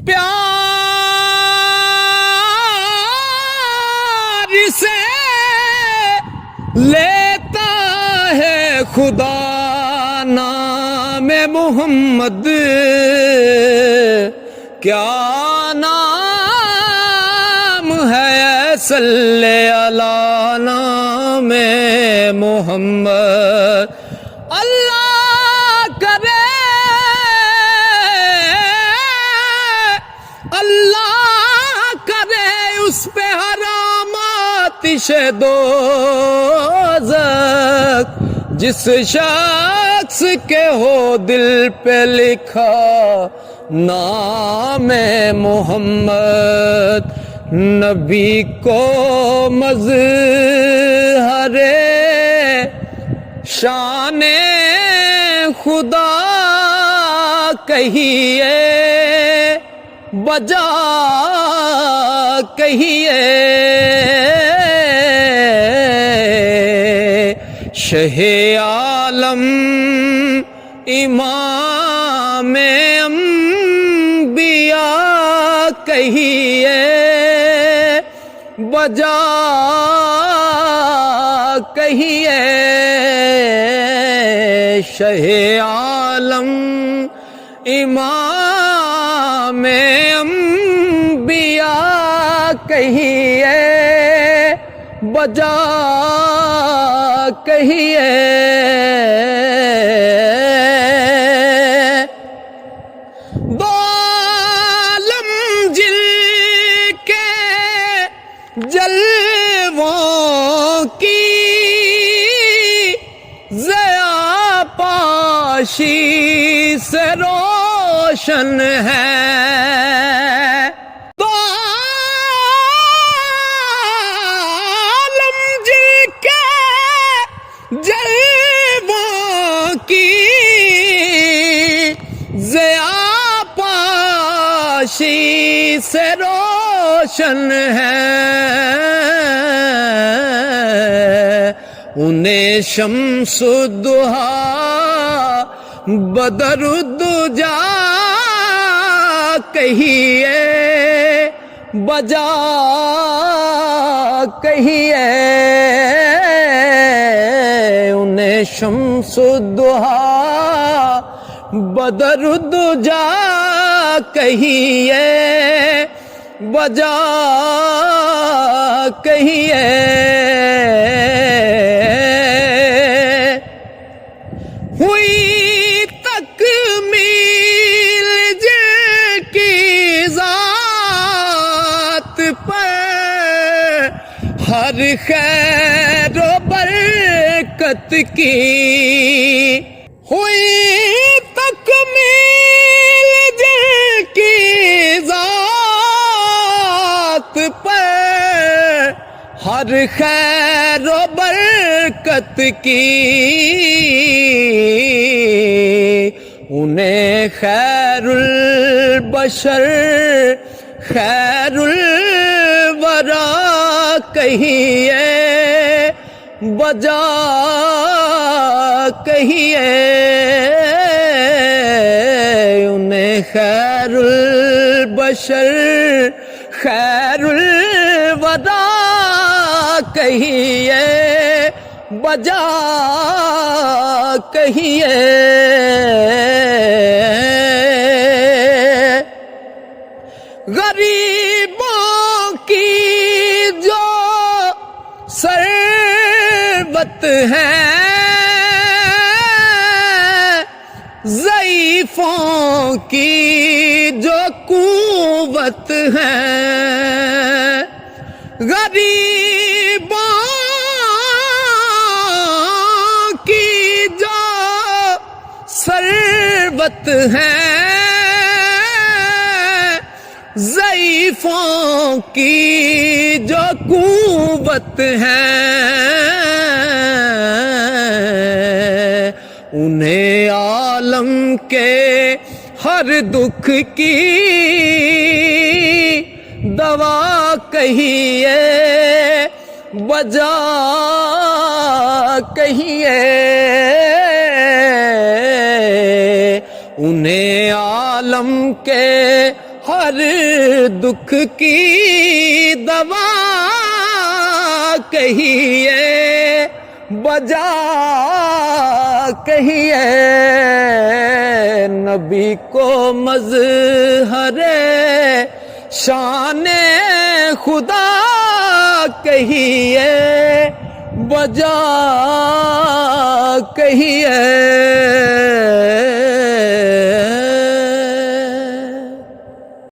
پیار سے لیتا ہے خدا نام محمد، کیا نام ہے صلی اللہ نام محمد۔ اللہ کرے، اللہ کرے اس پہ حرام آتش دوزخ، جس شخص کے ہو دل پہ لکھا نام محمد۔ نبی کو مظہر شان خدا کہیے، بجا کہیے، شہ عالم امام انبیاء کہیے، بجا کہیے، شہ عالم امام انبیاء کہیے، بجا کہیے۔ دو عالم جل کے جلووں کی ضیاء پاشی سے روشن ہے، دو عالم جل کے جلووں کی ضیاء پاشی سے روشن ہے، انہیں شمس الضحیٰ بدر الدجا کہیے، بجا کہیے، انہیں شمس الضحیٰ بدر الدجا کہیے، بجا کہیے۔ ہوئی تکمیل جن کی ذات پر ہر خیر و برکت کی، ہوئی تکمیل جن کی ذات پر ہر خیر و برکت کی، انہیں خیر البشر خیر الورا کہیے، بجا کہیے، انہیں خیر البشر خیر الورا کہیے، بجا کہیے۔ غریبوں کی جو ثروت ہے، ضعیفوں کی جو قوت ہے، غریبوں کی جو ثروت ہے، ضعیفوں کی جو قوت ہے، انہیں عالم کے ہر دکھ کی دوا کہیے، بجا کہیے، انہیں عالم کے ہر دکھ کی دوا کہیے وجہ کہیے نبی کو مظہر شان خدا کہیے وجہ کہیے